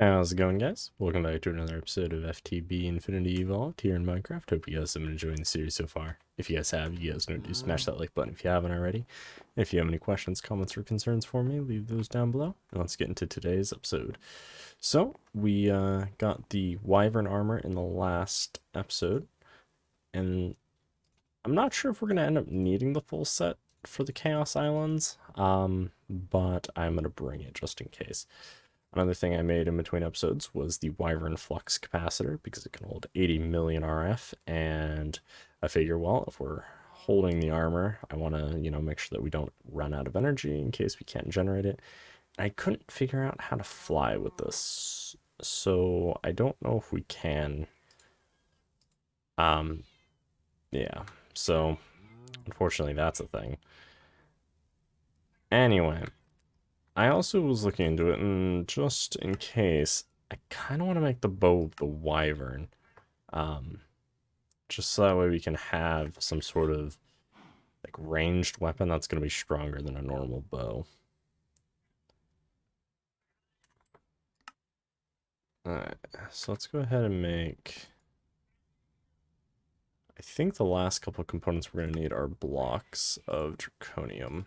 How's it going, guys? Welcome back to another episode of FTB Infinity Evolved here in Minecraft. Hope you guys have been enjoying the series so far. If you guys have, you guys know to smash that like button if you haven't already. If you have any questions, comments, or concerns for me, leave those down below. And let's get into today's episode. So, we got the Wyvern armor in the last episode. And I'm not sure if we're going to end up needing the full set for the Chaos Islands. But I'm going to bring it just in case. Another thing I made in between episodes was the Wyvern Flux Capacitor, because it can hold 80 million RF, and I figure, well, if we're holding the armor, I want to, make sure that we don't run out of energy in case we can't generate it. And I couldn't figure out how to fly with this, so I don't know if we can. Yeah, so unfortunately that's a thing. Anyway. I also was looking into it, and just in case, I kind of want to make the bow of the Wyvern. Just so that way we can have some sort of, like, ranged weapon that's going to be stronger than a normal bow. Alright, so let's go ahead and make... I think the last couple of components we're going to need are blocks of draconium.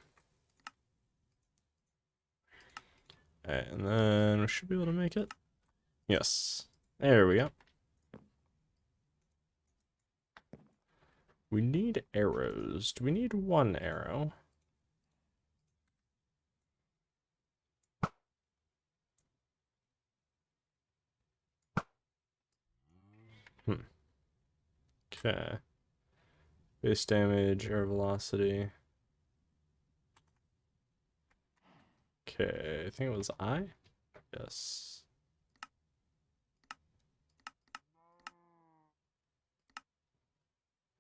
And then we should be able to make it. Yes. There we go. We need arrows. Do we need one arrow? Okay. Base damage, air velocity. Okay, I think it was I? Yes.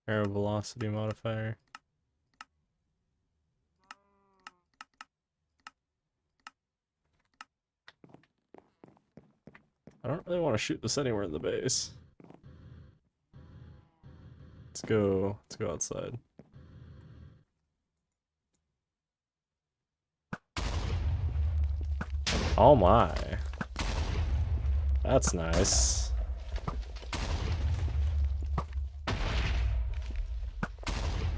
Air velocity modifier. I don't really want to shoot this anywhere in the base. Let's go outside. Oh my. That's nice.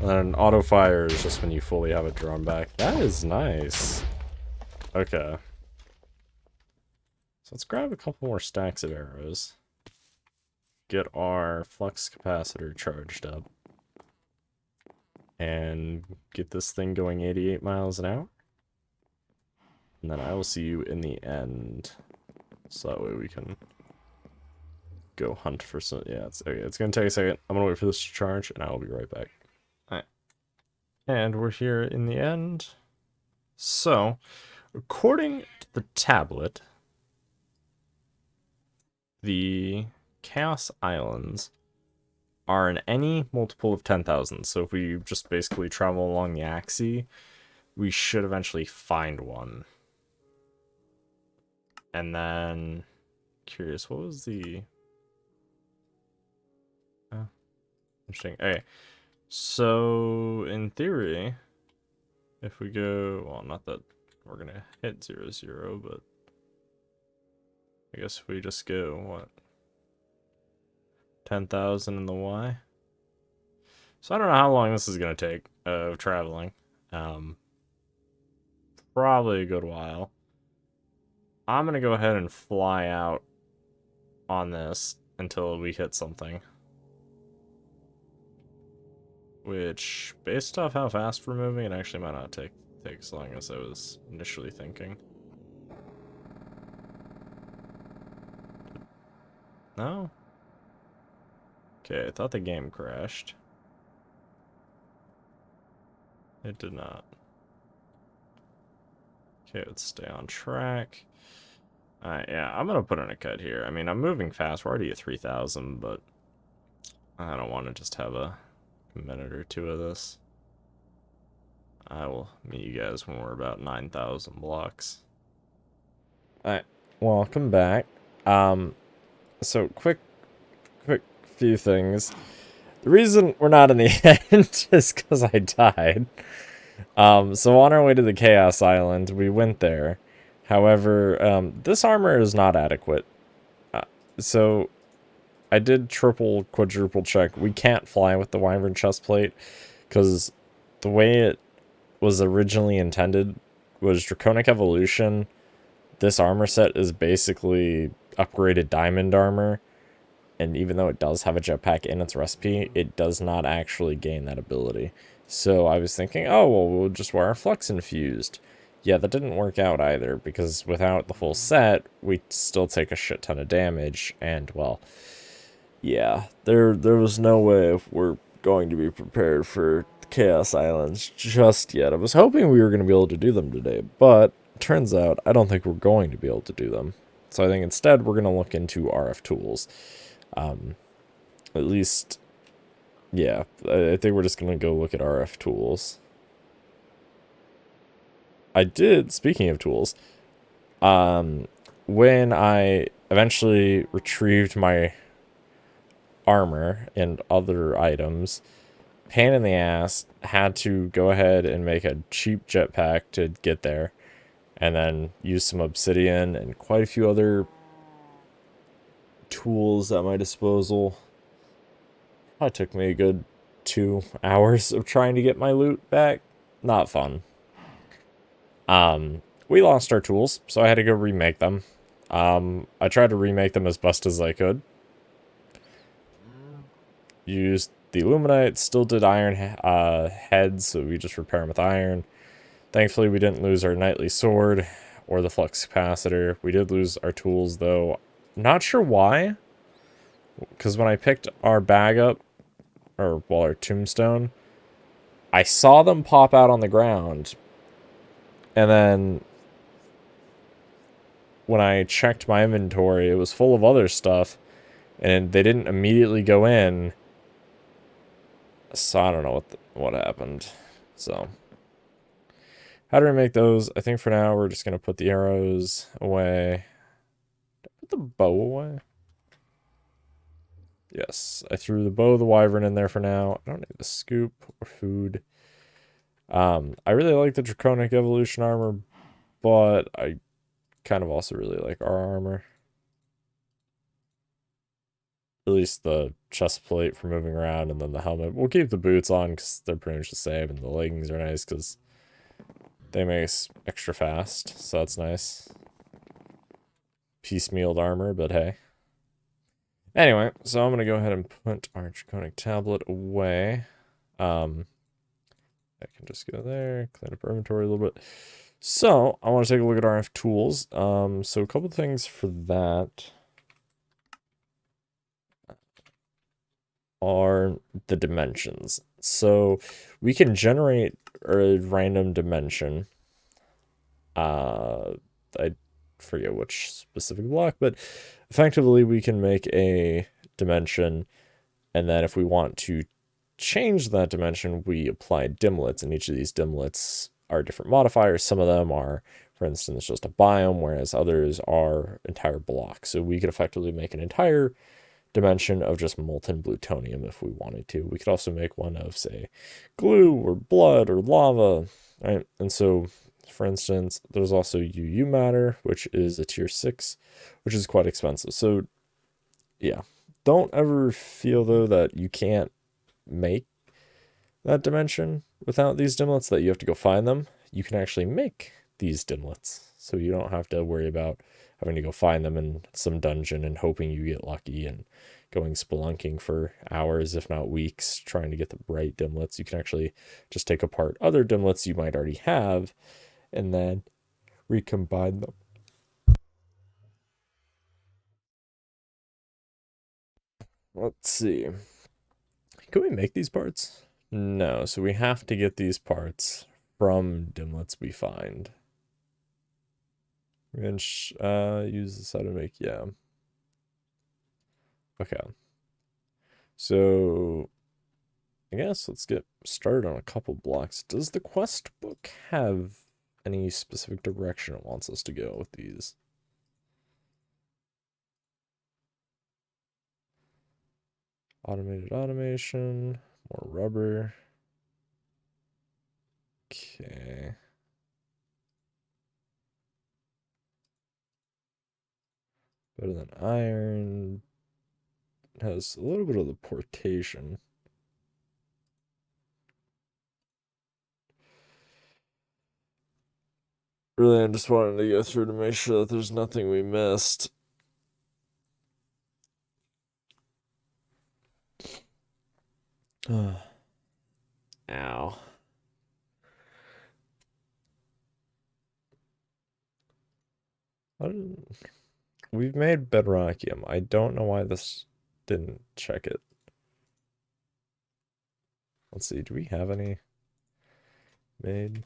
And then auto fire is just when you fully have it drawn back. That is nice. Okay. So let's grab a couple more stacks of arrows. Get our flux capacitor charged up. And get this thing going 88 miles an hour. And then I will see you in the end. So that way we can go hunt for some... Yeah, it's going to take a second. I'm going to wait for this to charge, and I will be right back. Alright. And we're here in the end. So, according to the tablet, the Chaos Islands are in any multiple of 10,000. So if we just basically travel along the axis, we should eventually find one. And then, curious, what was the... Oh, interesting. Okay, so in theory, if we go, well, not that we're gonna hit 0, 0, but I guess if we just go, what, 10,000 in the Y? So I don't know how long this is gonna take of traveling. Probably a good while. I'm gonna go ahead and fly out on this until we hit something. Which, based off how fast we're moving, it actually might not take as long as I was initially thinking. No? Okay, I thought the game crashed. It did not. Okay, let's stay on track. Yeah, I'm gonna put in a cut here. I mean, I'm moving fast. We're already at 3,000, but I don't want to just have a minute or two of this. I will meet you guys when we're about 9,000 blocks. Alright, welcome back. So quick few things. The reason we're not in the end is because I died. So on our way to the Chaos Island, we went there, However, this armor is not adequate. So I did triple, quadruple check. We can't fly with the Wyvern chestplate because the way it was originally intended was Draconic Evolution. This armor set is basically upgraded diamond armor, and even though it does have a jetpack in its recipe, it does not actually gain that ability. So I was thinking, oh, well, we'll just wear our Flux Infused. Yeah, that didn't work out either, because without the full set, we still take a shit ton of damage, and, well, yeah, there was no way we're going to be prepared for Chaos Islands just yet. I was hoping we were going to be able to do them today, but turns out I don't think we're going to be able to do them. So I think instead we're going to look into RF tools. At least, yeah, I think we're just going to go look at RF tools. I did, speaking of tools, when I eventually retrieved my armor and other items, pain in the ass, had to go ahead and make a cheap jetpack to get there, and then use some obsidian and quite a few other tools at my disposal. It took me a good 2 hours of trying to get my loot back. Not fun. We lost our tools, so I had to go remake them. I tried to remake them as best as I could. Used the Illuminite, still did iron heads, so we just repair them with iron. Thankfully, we didn't lose our knightly sword or the flux capacitor. We did lose our tools, though. Not sure why, because when I picked our bag up, or, well, our tombstone, I saw them pop out on the ground, and then when I checked my inventory, it was full of other stuff, and they didn't immediately go in, so I don't know what happened. So how do we make those? I think for now we're just gonna put the arrows away. Put the bow away. Yes, I threw the bow of the wyvern in there for now. I don't need the scoop or food. I really like the Draconic Evolution armor, but I kind of also really like our armor. At least the chest plate for moving around, and then the helmet. We'll keep the boots on because they're pretty much the same, and the leggings are nice because they make us extra fast, so that's nice. Piecemealed armor, but hey. Anyway, so I'm going to go ahead and put our Draconic tablet away. I can just go there, clean up our inventory a little bit. So, I want to take a look at RF tools. So a couple things for that are the dimensions. So, we can generate a random dimension. I forget which specific block, but effectively we can make a dimension, and then if we want to change that dimension, we apply dimlets, and each of these dimlets are different modifiers. Some of them are, for instance, just a biome, whereas others are entire blocks. So we could effectively make an entire dimension of just molten plutonium if we wanted to. We could also make one of, say, glue or blood or lava, right? And so, for instance, there's also UU matter, which is a tier 6, which is quite expensive. So, yeah. Don't ever feel, though, that you can't make that dimension without these dimlets, that you have to go find them. You can actually make these dimlets, so you don't have to worry about having to go find them in some dungeon and hoping you get lucky and going spelunking for hours, if not weeks, trying to get the right dimlets. You can actually just take apart other dimlets you might already have and then recombine them. Let's see. Can we make these parts? No, so we have to get these parts from dimlets we find. We're gonna use this how to make, yeah. Okay. So I guess let's get started on a couple blocks. Does the quest book have any specific direction it wants us to go with these? Automated automation, more rubber. Okay. Better than iron. Has a little bit of the portation. Really, I just wanted to go through to make sure that there's nothing we missed. Ow. We've made bedrockium. I don't know why this didn't check it. Let's see, do we have any made?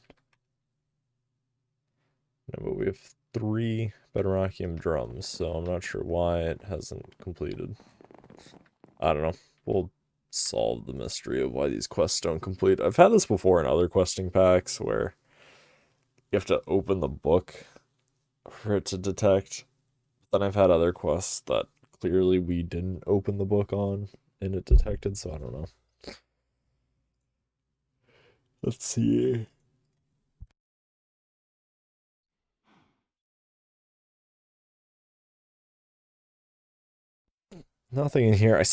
No, but we have 3 bedrockium drums, so I'm not sure why it hasn't completed. I don't know. We'll solve the mystery of why these quests don't complete. I've had this before in other questing packs where you have to open the book for it to detect. Then I've had other quests that clearly we didn't open the book on and it detected, so I don't know. Let's see. Nothing in here. I'm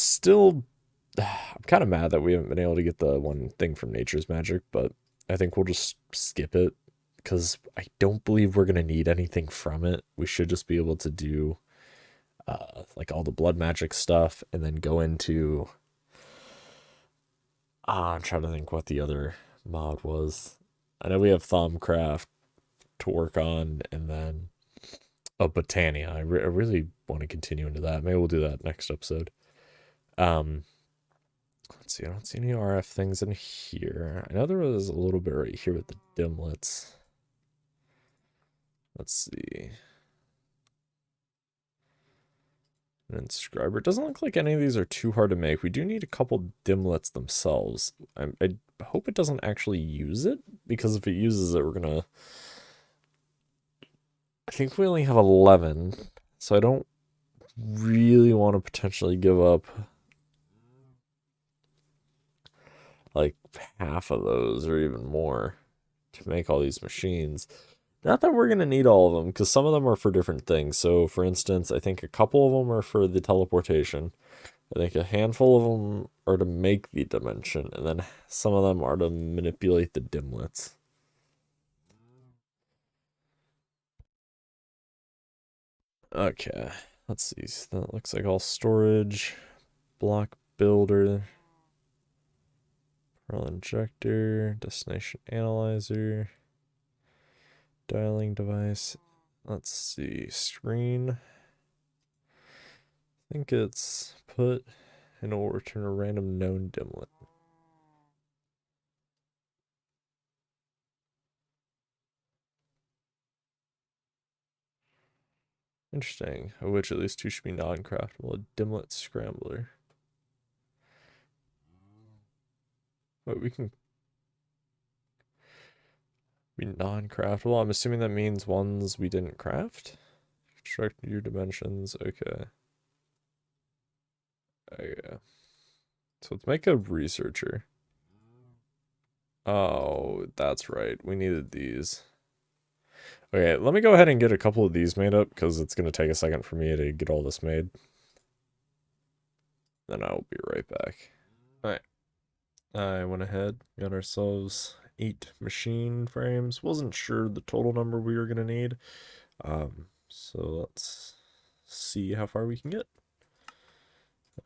kind of mad that we haven't been able to get the one thing from Nature's Magic, but I think we'll just skip it because I don't believe we're going to need anything from it. We should just be able to do like all the blood magic stuff and then go into I'm trying to think what the other mod was. I know we have Thumbcraft to work on and then Botania. I really want to continue into that. Maybe we'll do that next episode. Let's see, I don't see any RF things in here. I know there was a little bit right here with the Dimlets. Let's see. An inscriber. It doesn't look like any of these are too hard to make. We do need a couple Dimlets themselves. I hope it doesn't actually use it, because if it uses it, we're gonna... I think we only have 11, so I don't really want to potentially give up like half of those or even more to make all these machines. Not that we're going to need all of them, because some of them are for different things. So, for instance, I think a couple of them are for the teleportation. I think a handful of them are to make the dimension, and then some of them are to manipulate the dimlets. Okay, let's see. So that looks like all storage, block builder, pearl injector, destination analyzer, dialing device. Let's see, screen. I think it's put, and it will return a random known dimlet. Interesting. Of which at least 2 should be non-craftable. A dimlet scrambler. But we can be non-craftable. I'm assuming that means ones we didn't craft. Construct new dimensions. Okay. Okay. So let's make a researcher. Oh, that's right. We needed these. Okay, let me go ahead and get a couple of these made up, because it's going to take a second for me to get all this made. Then I'll be right back. Alright. I went ahead, got ourselves 8 machine frames. Wasn't sure the total number we were going to need. So let's see how far we can get.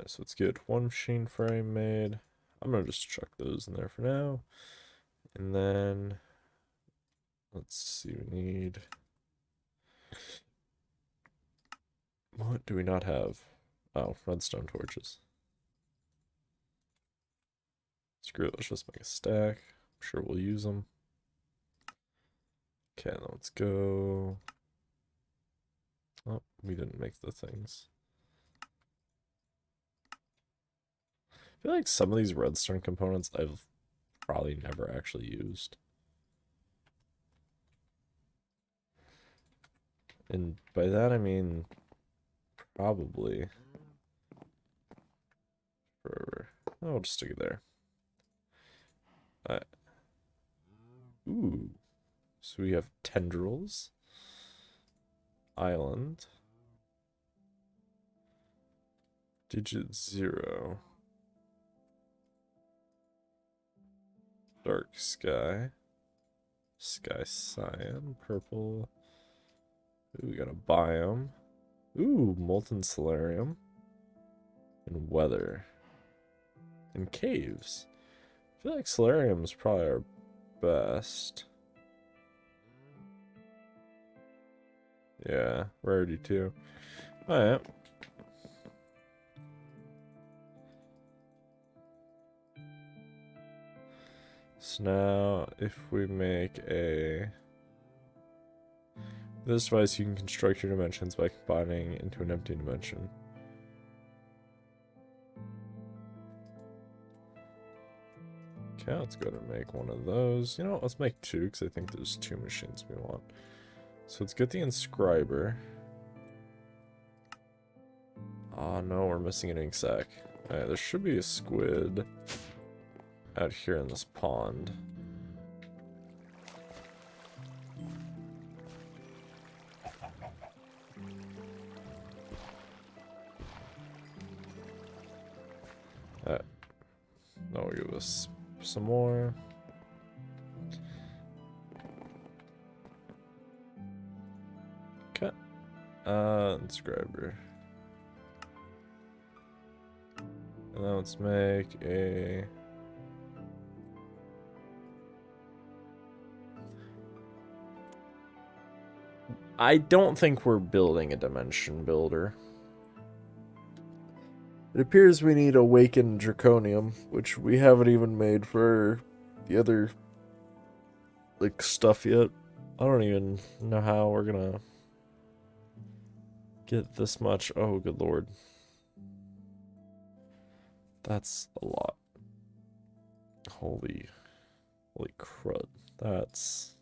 So let's get 1 machine frame made. I'm going to just chuck those in there for now. And then, let's see, we need... What do we not have? Oh, redstone torches. Screw it, let's just make a stack. I'm sure we'll use them. Okay, now let's go... Oh, we didn't make the things. I feel like some of these redstone components I've probably never actually used. And by that I mean probably forever. Oh, I'll just stick it there. Ooh. So we have tendrils, island, Digit 0. Dark sky. Sky cyan. Purple. Ooh, we got a biome. Ooh, molten solarium. And weather. And caves. I feel like solarium is probably our best. Yeah, rarity too. Alright. So now, if we make this device, you can construct your dimensions by combining into an empty dimension. Okay, let's go ahead and make one of those. You know what, let's make 2, because I think there's 2 machines we want. So let's get the inscriber. Oh no, we're missing an ink sac. Alright, there should be a squid out here in this pond. That'll give us some more. Okay. Inscriber. And then let's make a... I don't think we're building a dimension builder. It appears we need Awakened Draconium, which we haven't even made for the other, like, stuff yet. I don't even know how we're gonna get this much. Oh, good lord. That's a lot. Holy crud. That's...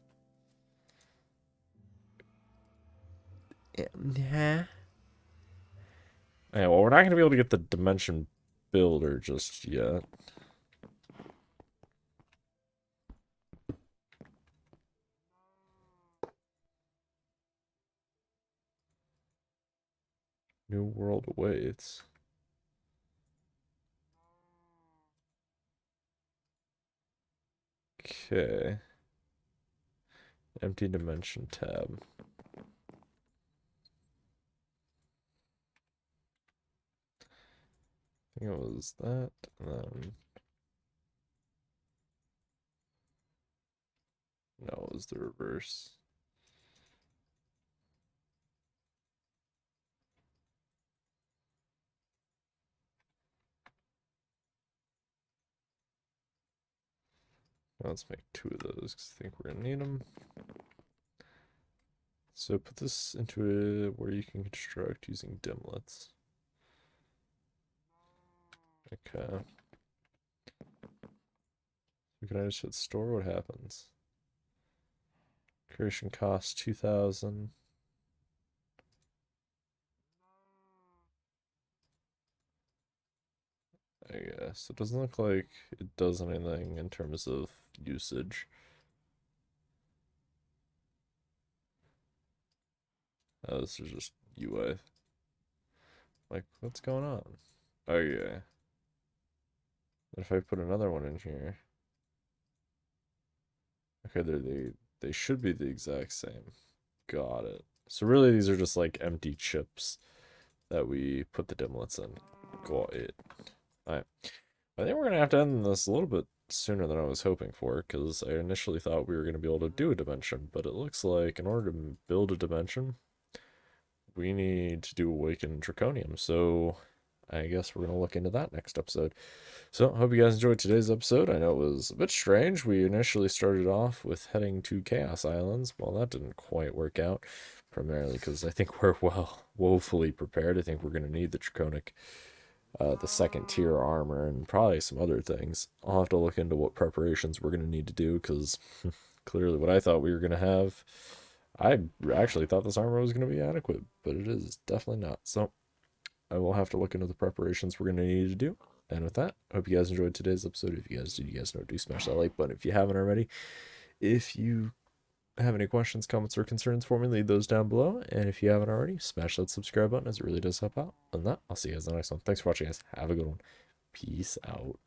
Yeah. Yeah, well, we're not going to be able to get the dimension builder just yet. New world awaits. Okay. Empty dimension tab. I think it was that, and then... No, it was the reverse. Now let's make 2 of those, because I think we're going to need them. So put this into where you can construct using Dimlets. Okay. Can I just hit store? What happens? Creation cost 2,000. I guess. It doesn't look like it does anything in terms of usage. This is just UI. Like, what's going on? Oh, yeah. If I put another one in here. Okay, they should be the exact same. Got it. So really these are just like empty chips that we put the dimlets in. Got it. Alright. I think we're going to have to end this a little bit sooner than I was hoping for, because I initially thought we were going to be able to do a dimension, but it looks like in order to build a dimension, we need to do Awakened Draconium, so I guess we're going to look into that next episode. So, hope you guys enjoyed today's episode. I know it was a bit strange. We initially started off with heading to Chaos Islands. Well, that didn't quite work out, primarily because I think we're, well, woefully prepared. I think we're going to need the Draconic, the second tier armor, and probably some other things. I'll have to look into what preparations we're going to need to do, because clearly what I thought we were going to have, I actually thought this armor was going to be adequate, but it is definitely not. So, I will have to look into the preparations we're going to need to do. And with that, I hope you guys enjoyed today's episode. If you guys did, you guys know, do smash that like button if you haven't already. If you have any questions, comments, or concerns for me, leave those down below. And if you haven't already, smash that subscribe button as it really does help out. On that, I'll see you guys in the next one. Thanks for watching, guys. Have a good one. Peace out.